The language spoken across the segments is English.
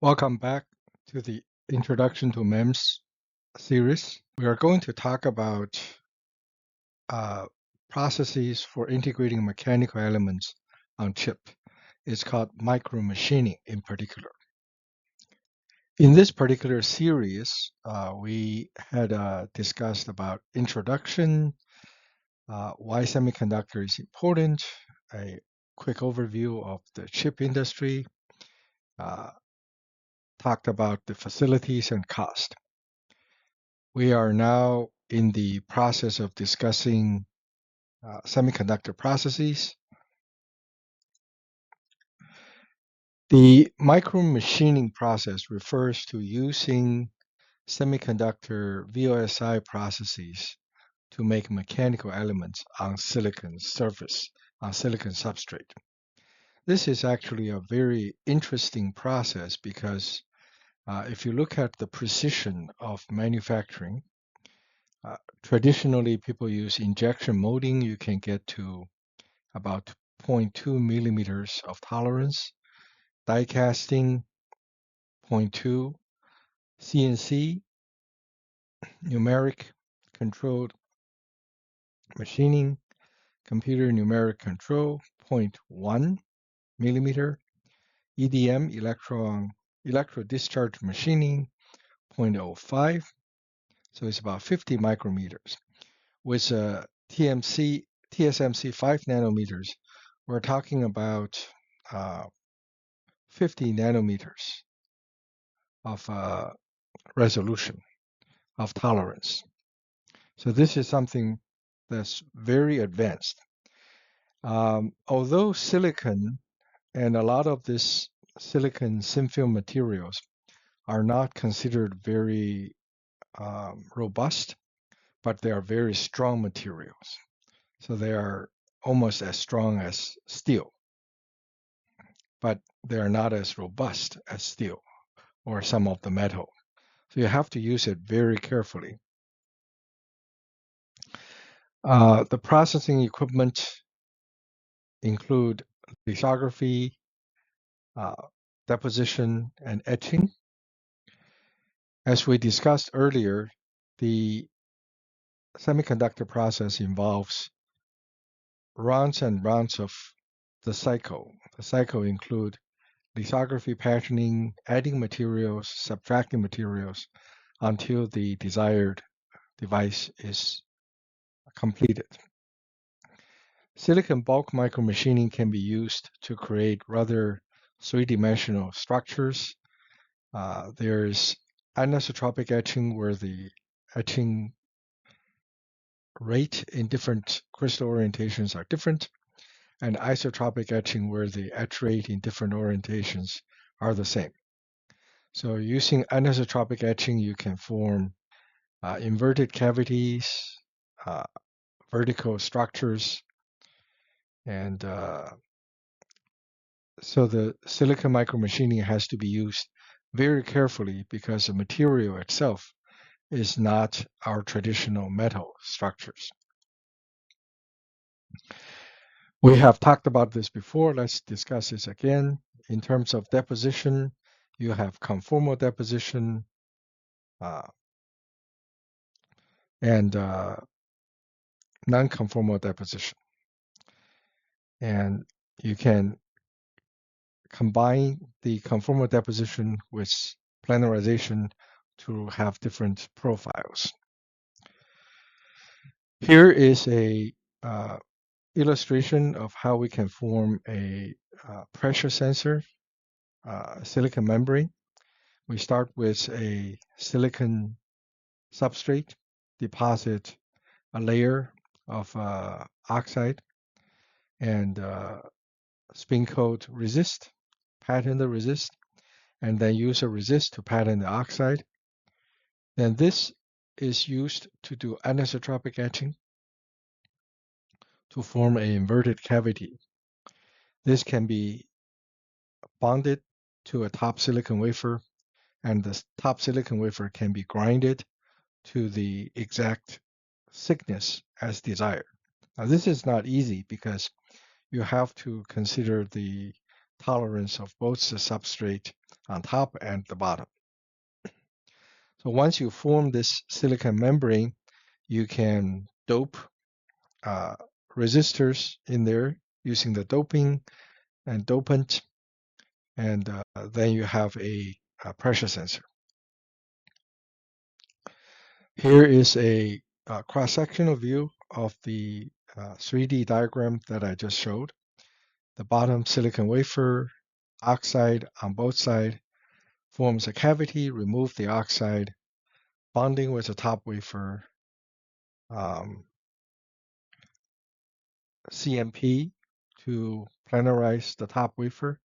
Welcome back to the Introduction to MEMS series. We are going to talk about uh, processes for integrating mechanical elements on chip. It's called micromachining in particular. In this particular series, we had discussed about introduction, why semiconductor is important, a quick overview of the chip industry, uh, talked about the facilities and cost. We are now in the process of discussing semiconductor processes. The micromachining process refers to using semiconductor VLSI processes to make mechanical elements on silicon surface, on silicon substrate. This is actually a very interesting process because if you look at the precision of manufacturing, traditionally people use injection molding. You can get to about 0.2 millimeters of tolerance. Die casting, 0.2. CNC, numeric controlled machining, computer numeric control, 0.1 millimeter. EDM, electro discharge machining, 0.05. So it's about 50 micrometers. With TSMC 5 nanometers, we're talking about 50 nanometers of resolution, of tolerance. So this is something that's very advanced. Although silicon and a lot of this silicon thin film materials are not considered very robust, but they are very strong materials. So they are almost as strong as steel, but they are not as robust as steel or some of the metal. So you have to use it very carefully. The processing equipment include lithography, deposition, and etching. As we discussed earlier, the semiconductor process involves rounds and rounds of the cycle. The cycle include lithography patterning, adding materials, subtracting materials until the desired device is completed. Silicon bulk micromachining can be used to create rather three-dimensional structures. There's anisotropic etching where the etching rate in different crystal orientations are different, and isotropic etching where the etch rate in different orientations are the same. So using anisotropic etching, you can form inverted cavities, uh, vertical structures, and so the silicon micromachining has to be used very carefully because the material itself is not our traditional metal structures. We have talked about this before. Let's discuss this again. In terms of deposition, you have conformal deposition and non-conformal deposition. And you can combine the conformal deposition with planarization to have different profiles. Here is a illustration of how we can form a pressure sensor, silicon membrane. We start with a silicon substrate, deposit a layer of oxide, and spin coat resist, pattern the resist, and then use a resist to pattern the oxide. Then this is used to do anisotropic etching to form an inverted cavity. This can be bonded to a top silicon wafer, and the top silicon wafer can be grinded to the exact thickness as desired. Now, this is not easy because you have to consider the tolerance of both the substrate on top and the bottom. So once you form this silicon membrane, you can dope uh, resistors in there using the doping and dopant, and then you have a pressure sensor. Here is a cross-sectional view of the 3D diagram that I just showed. The bottom silicon wafer, oxide on both sides, forms a cavity, remove the oxide, bonding with the top wafer, CMP to planarize the top wafer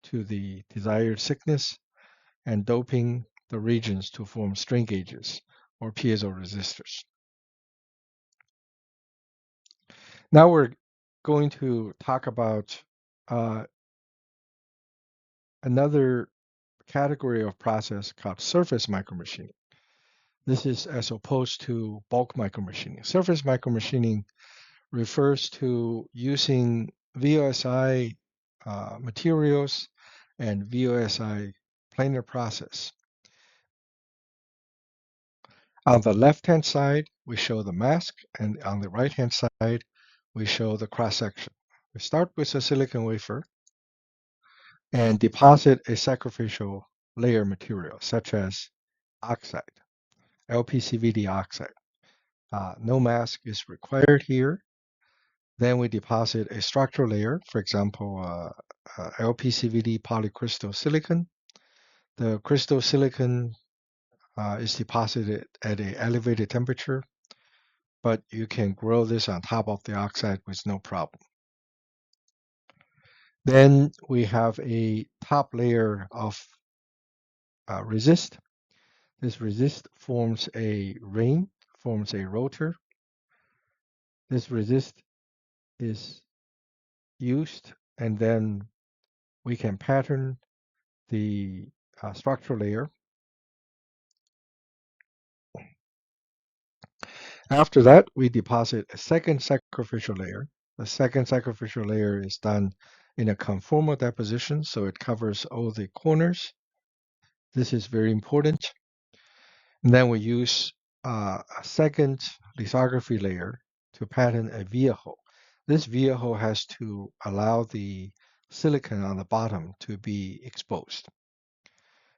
to the desired thickness, and doping the regions to form strain gauges or piezoresistors. Now we're going to talk about another category of process called surface micromachining. This is as opposed to bulk micromachining. Surface micromachining refers to using VLSI materials and VLSI planar process. On the left-hand side, we show the mask, and on the right-hand side, we show the cross-section. We start with a silicon wafer and deposit a sacrificial layer material, such as oxide, LPCVD oxide. No mask is required here. Then we deposit a structural layer, for example, LPCVD polycrystal silicon. The crystal silicon is deposited at an elevated temperature, but you can grow this on top of the oxide with no problem. Then we have a top layer of resist. This resist forms a ring, forms a rotor. This resist is used, and then we can pattern the structural layer. After that, we deposit a second sacrificial layer. The second sacrificial layer is done in a conformal deposition, so it covers all the corners. This is very important. And then we use a second lithography layer to pattern a via hole. This via hole has to allow the silicon on the bottom to be exposed.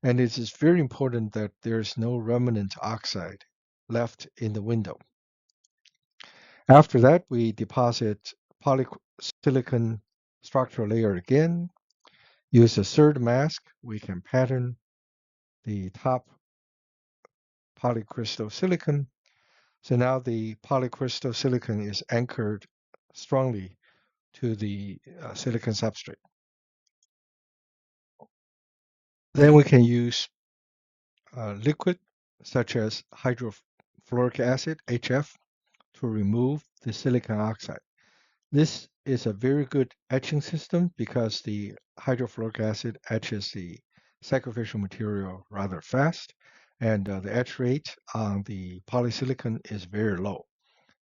And it is very important that there's no remnant oxide left in the window. After that, we deposit polysilicon structural layer again. Use a third mask. We can pattern the top polycrystal silicon. So now the polycrystal silicon is anchored strongly to the silicon substrate. Then we can use liquid such as hydrofluoric acid, HF, to remove the silicon oxide. This is a very good etching system because the hydrofluoric acid etches the sacrificial material rather fast, and the etch rate on the polysilicon is very low.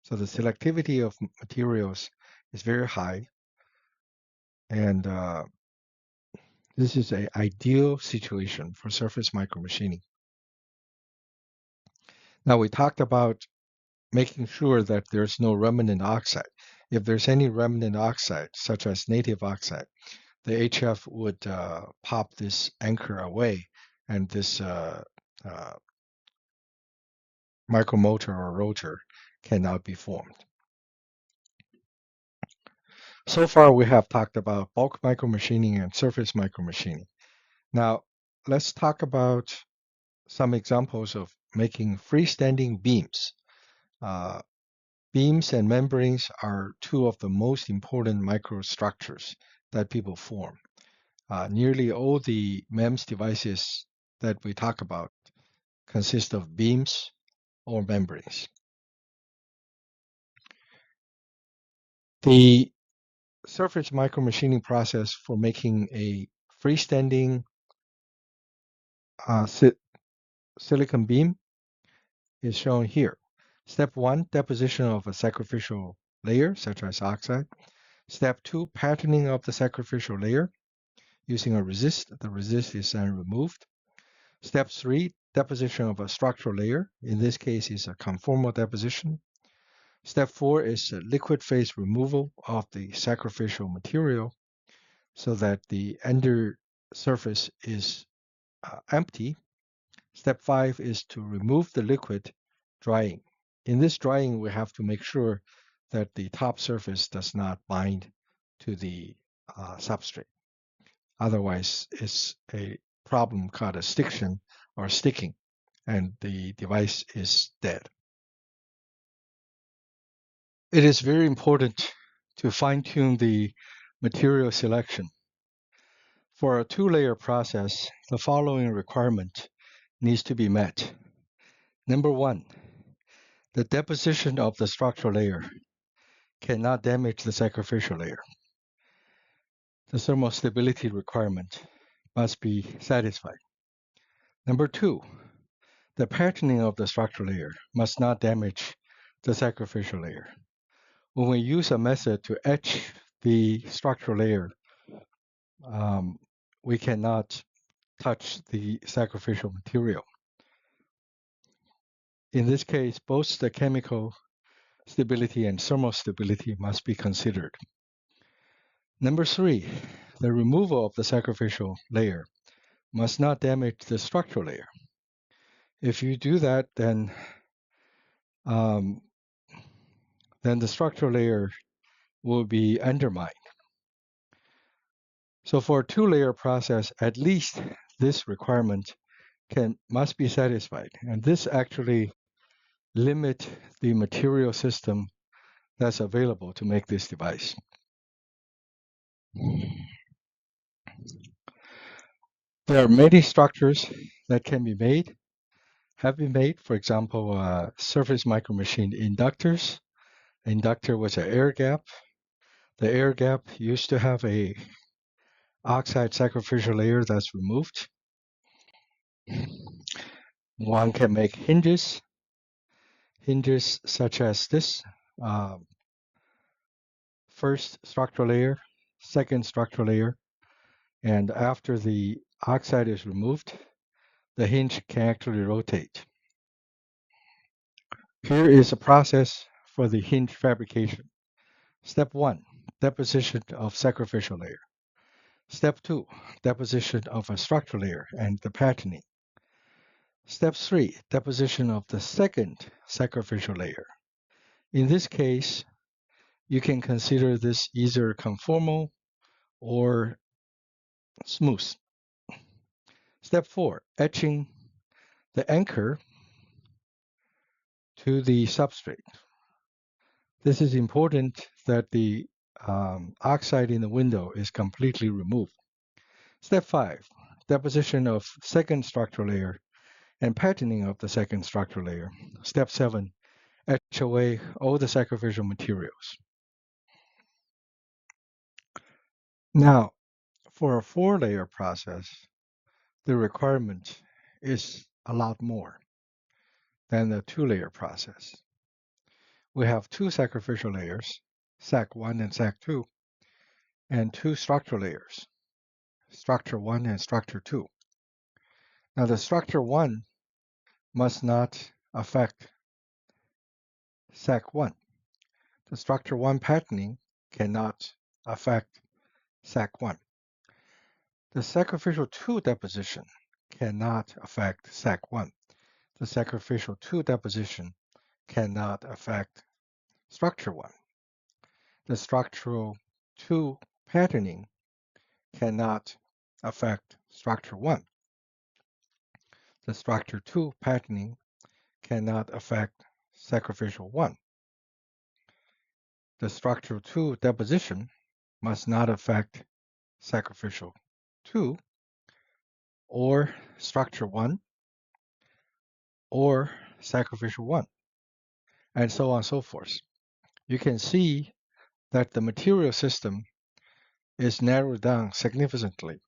So the selectivity of materials is very high, and this is an ideal situation for surface micromachining. Now we talked about making sure that there's no remnant oxide. If there's any remnant oxide, such as native oxide, the HF would pop this anchor away, and this micromotor or rotor cannot be formed. So far, we have talked about bulk micromachining and surface micromachining. Now, let's talk about some examples of making freestanding beams. Beams and membranes are two of the most important microstructures that people form. Nearly all the MEMS devices that we talk about consist of beams or membranes. The surface micromachining process for making a freestanding silicon beam is shown here. Step 1, deposition of a sacrificial layer, such as oxide. Step 2, patterning of the sacrificial layer. using a resist. The resist is then removed. Step 3, deposition of a structural layer. In this case, is a conformal deposition. Step 4 is liquid phase removal of the sacrificial material so that the under surface is empty. Step 5 is to remove the liquid, drying. In this drying, we have to make sure that the top surface does not bind to the substrate. Otherwise, it's a problem called a stiction or sticking, and the device is dead. It is very important to fine-tune the material selection. For a two-layer process, the following requirement needs to be met. Number 1, the deposition of the structural layer cannot damage the sacrificial layer. The thermal stability requirement must be satisfied. Number 2, the patterning of the structural layer must not damage the sacrificial layer. When we use a method to etch the structural layer, we cannot touch the sacrificial material. In this case, both the chemical stability and thermal stability must be considered. Number 3, the removal of the sacrificial layer must not damage the structural layer. If you do that, then the structural layer will be undermined. So for a two-layer process, at least this requirement must be satisfied, and this actually limit the material system that's available to make this device. There are many structures that can be made, have been made. For example, surface micromachined inductors. Inductor was an air gap. The air gap used to have a oxide sacrificial layer that's removed. One can make hinges such as this. First structural layer, second structural layer, and after the oxide is removed, the hinge can actually rotate. Here is a process for the hinge fabrication. Step 1, deposition of sacrificial layer. Step 2, deposition of a structural layer and the patterning. Step 3, deposition of the second sacrificial layer. In this case, you can consider this either conformal or smooth. Step 4, etching the anchor to the substrate. This is important that the oxide in the window is completely removed. Step 5, deposition of second structural layer and patterning of the second structural layer. Step 7, etch away all the sacrificial materials. Now, for a 4-layer process, the requirement is a lot more than the 2-layer process. We have 2 sacrificial layers, Sac 1 and Sac 2, and 2 structural layers, Structure 1 and Structure 2. Now, the Structure 1 must not affect Sac 1. The Structure 1 patterning cannot affect Sac 1. The sacrificial 2 deposition cannot affect Sac 1. The sacrificial 2 deposition cannot affect Structure 1. The structural 2 patterning cannot affect Structure 1. The Structure 2 patterning cannot affect sacrificial 1. The Structure 2 deposition must not affect sacrificial 2 or Structure 1 or sacrificial 1, and so on and so forth. You can see that the material system is narrowed down significantly.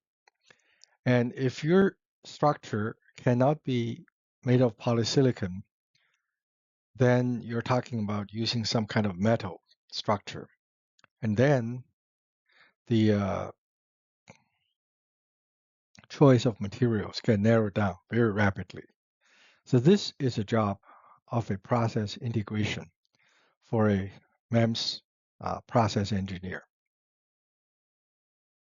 And if your structure cannot be made of polysilicon, then you're talking about using some kind of metal structure. And then the choice of materials can narrow down very rapidly. So this is a job of a process integration for a MEMS process engineer.